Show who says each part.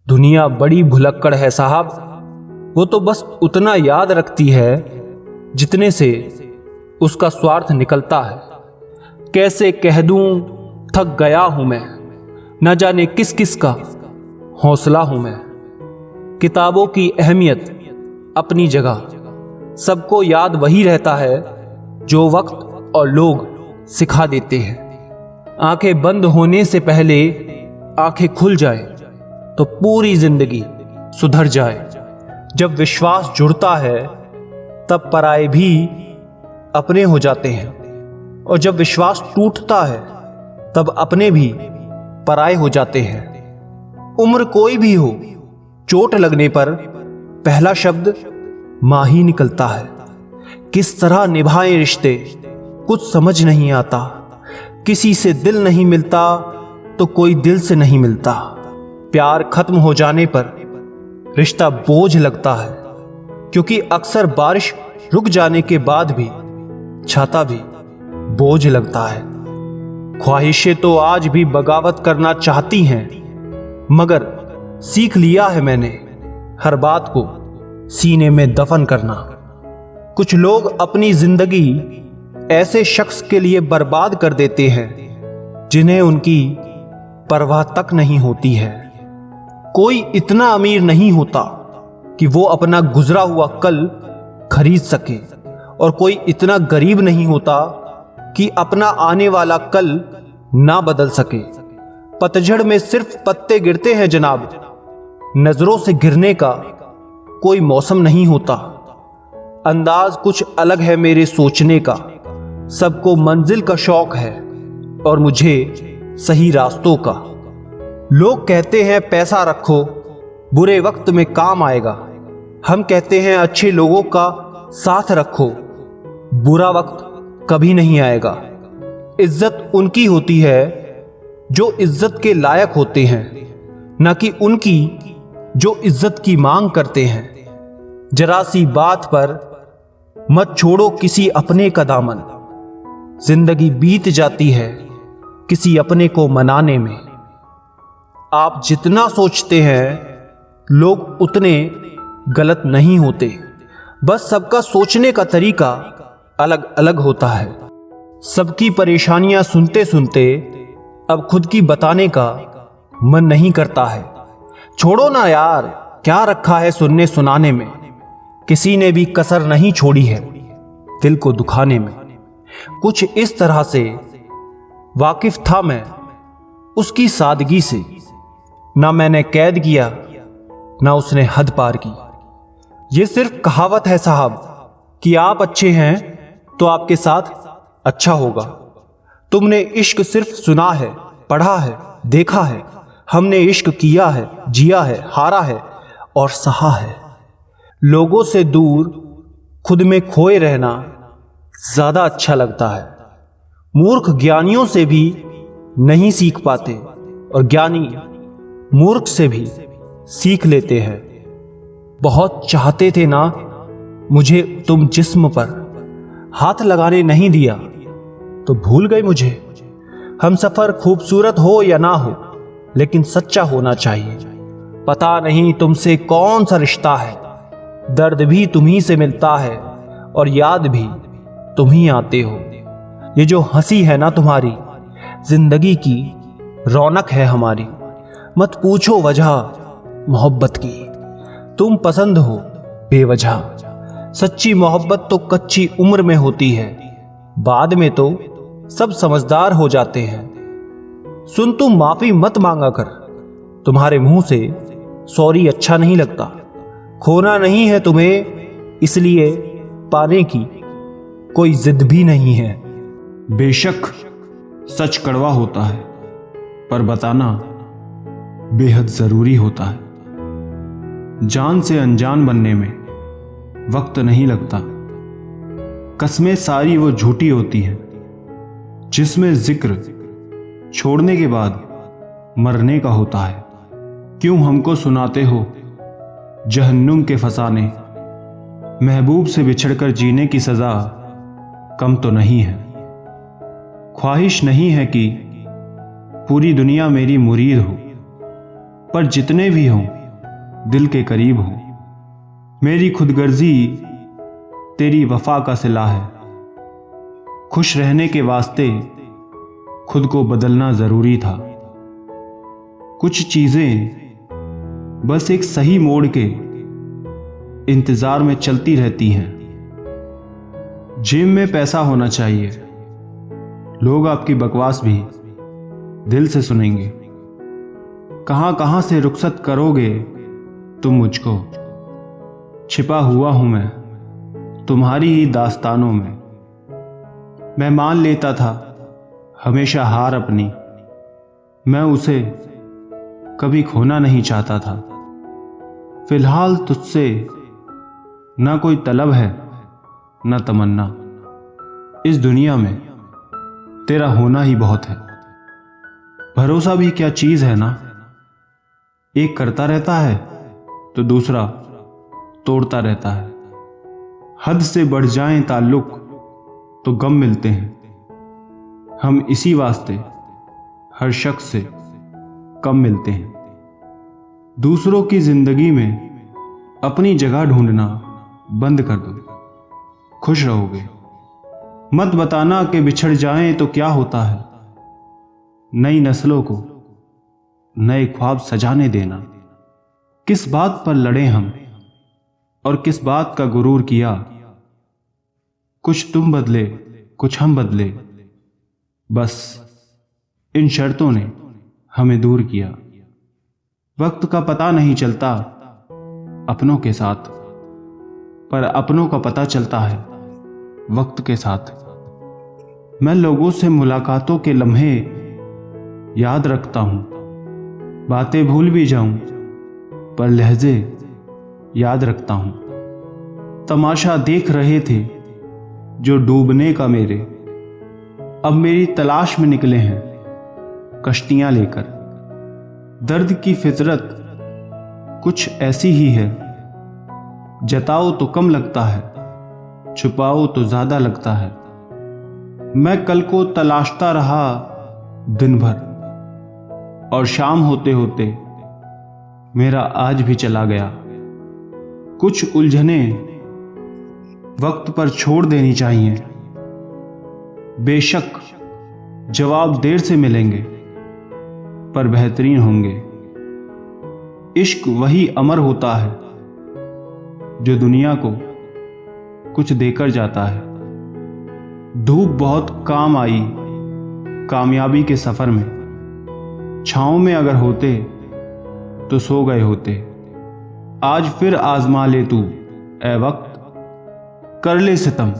Speaker 1: दुनिया बड़ी भुलक्कड़ है साहब, वो तो बस उतना याद रखती है जितने से उसका स्वार्थ निकलता है। कैसे कह दूं थक गया हूं मैं, न जाने किस किस का हौसला हूं मैं। किताबों की अहमियत अपनी जगह, सबको याद वही रहता है जो वक्त और लोग सिखा देते हैं। आंखें बंद होने से पहले आंखें खुल जाए तो पूरी जिंदगी सुधर जाए। जब विश्वास जुड़ता है तब पराये भी अपने हो जाते हैं, और जब विश्वास टूटता है तब अपने भी पराये हो जाते हैं। उम्र कोई भी हो, चोट लगने पर पहला शब्द मां ही निकलता है। किस तरह निभाएं रिश्ते कुछ समझ नहीं आता। किसी से दिल नहीं मिलता तो कोई दिल से नहीं मिलता। प्यार खत्म हो जाने पर रिश्ता बोझ लगता है, क्योंकि अक्सर बारिश रुक जाने के बाद भी छाता भी बोझ लगता है। ख्वाहिशें तो आज भी बगावत करना चाहती हैं, मगर सीख लिया है मैंने हर बात को सीने में दफन करना। कुछ लोग अपनी जिंदगी ऐसे शख्स के लिए बर्बाद कर देते हैं जिन्हें उनकी परवाह तक नहीं होती है। कोई इतना अमीर नहीं होता कि वो अपना गुजरा हुआ कल खरीद सके, और कोई इतना गरीब नहीं होता कि अपना आने वाला कल ना बदल सके। पतझड़ में सिर्फ पत्ते गिरते हैं जनाब, नजरों से गिरने का कोई मौसम नहीं होता। अंदाज कुछ अलग है मेरे सोचने का, सबको मंजिल का शौक है और मुझे सही रास्तों का। लोग कहते हैं पैसा रखो बुरे वक्त में काम आएगा, हम कहते हैं अच्छे लोगों का साथ रखो बुरा वक्त कभी नहीं आएगा। इज्जत उनकी होती है जो इज्जत के लायक होते हैं, न कि उनकी जो इज्जत की मांग करते हैं। जरा सी बात पर मत छोड़ो किसी अपने का दामन, जिंदगी बीत जाती है किसी अपने को मनाने में। आप जितना सोचते हैं लोग उतने गलत नहीं होते, बस सबका सोचने का तरीका अलग अलग होता है। सबकी परेशानियां सुनते सुनते अब खुद की बताने का मन नहीं करता है। छोड़ो ना यार, क्या रखा है सुनने सुनाने में। किसी ने भी कसर नहीं छोड़ी है दिल को दुखाने में। कुछ इस तरह से वाकिफ था मैं उसकी सादगी से, ना मैंने कैद किया ना उसने हद पार की। ये सिर्फ कहावत है साहब कि आप अच्छे हैं तो आपके साथ अच्छा होगा। तुमने इश्क सिर्फ सुना है, पढ़ा है, देखा है। हमने इश्क किया है, जिया है, हारा है और सहा है। लोगों से दूर खुद में खोए रहना ज्यादा अच्छा लगता है। मूर्ख ज्ञानियों से भी नहीं सीख पाते, और ज्ञानी मूर्ख से भी सीख लेते हैं। बहुत चाहते थे ना मुझे तुम, जिस्म पर हाथ लगाने नहीं दिया तो भूल गए मुझे। हम सफर खूबसूरत हो या ना हो, लेकिन सच्चा होना चाहिए। पता नहीं तुमसे कौन सा रिश्ता है, दर्द भी तुम्ही से मिलता है और याद भी तुम ही आते हो। ये जो हंसी है ना तुम्हारी, जिंदगी की रौनक है हमारी। मत पूछो वजह मोहब्बत की, तुम पसंद हो बेवजह। सच्ची मोहब्बत तो कच्ची उम्र में होती है, बाद में तो सब समझदार हो जाते हैं। सुन, तुम माफी मत मांगा कर, तुम्हारे मुंह से सॉरी अच्छा नहीं लगता। खोना नहीं है तुम्हें, इसलिए पाने की कोई जिद भी नहीं है।
Speaker 2: बेशक सच कड़वा होता है, पर बताना बेहद जरूरी होता है। जान से अनजान बनने में वक्त नहीं लगता। कस्में सारी वो झूठी होती हैं जिसमें जिक्र छोड़ने के बाद मरने का होता है। क्यों हमको सुनाते हो जहन्नुम के फसाने, महबूब से बिछड़कर जीने की सजा कम तो नहीं है। ख्वाहिश नहीं है कि पूरी दुनिया मेरी मुरीद हो, पर जितने भी हों दिल के करीब हूं। मेरी खुदगर्जी तेरी वफा का सिला है। खुश रहने के वास्ते खुद को बदलना जरूरी था। कुछ चीजें बस एक सही मोड़ के इंतजार में चलती रहती हैं। जेब में पैसा होना चाहिए, लोग आपकी बकवास भी दिल से सुनेंगे। कहां कहां से रुखसत करोगे तुम मुझको, छिपा हुआ हूं मैं तुम्हारी ही दास्तानों में। मैं मान लेता था हमेशा हार अपनी, मैं उसे कभी खोना नहीं चाहता था। फिलहाल तुझसे ना कोई तलब है ना तमन्ना, इस दुनिया में तेरा होना ही बहुत है। भरोसा भी क्या चीज है ना, एक करता रहता है तो दूसरा तोड़ता रहता है। हद से बढ़ जाएं ताल्लुक तो गम मिलते हैं। हम इसी वास्ते हर शख्स से कम मिलते हैं। दूसरों की जिंदगी में अपनी जगह ढूंढना बंद कर दो, खुश रहोगे। मत बताना कि बिछड़ जाएं तो क्या होता है। नई नस्लों को नए ख्वाब सजाने देना। किस बात पर लड़े हम और किस बात का गुरूर किया। कुछ तुम बदले कुछ हम बदले, बस इन शर्तों ने हमें दूर किया। वक्त का पता नहीं चलता अपनों के साथ, पर अपनों का पता चलता है वक्त के साथ। मैं लोगों से मुलाकातों के लम्हे याद रखता हूं, बातें भूल भी जाऊं पर लहजे याद रखता हूं। तमाशा देख रहे थे जो डूबने का मेरे, अब मेरी तलाश में निकले हैं कश्तियां लेकर। दर्द की फितरत कुछ ऐसी ही है, जताओ तो कम लगता है, छुपाओ तो ज्यादा लगता है। मैं कल को तलाशता रहा दिन भर, और शाम होते होते मेरा आज भी चला गया। कुछ उलझने वक्त पर छोड़ देनी चाहिए। बेशक जवाब देर से मिलेंगे पर बेहतरीन होंगे। इश्क वही अमर होता है जो दुनिया को कुछ देकर जाता है। धूप बहुत काम आई कामयाबी के सफर में, छांव में अगर होते तो सो गए होते। आज फिर आजमा ले तू ए वक्त, कर ले सितम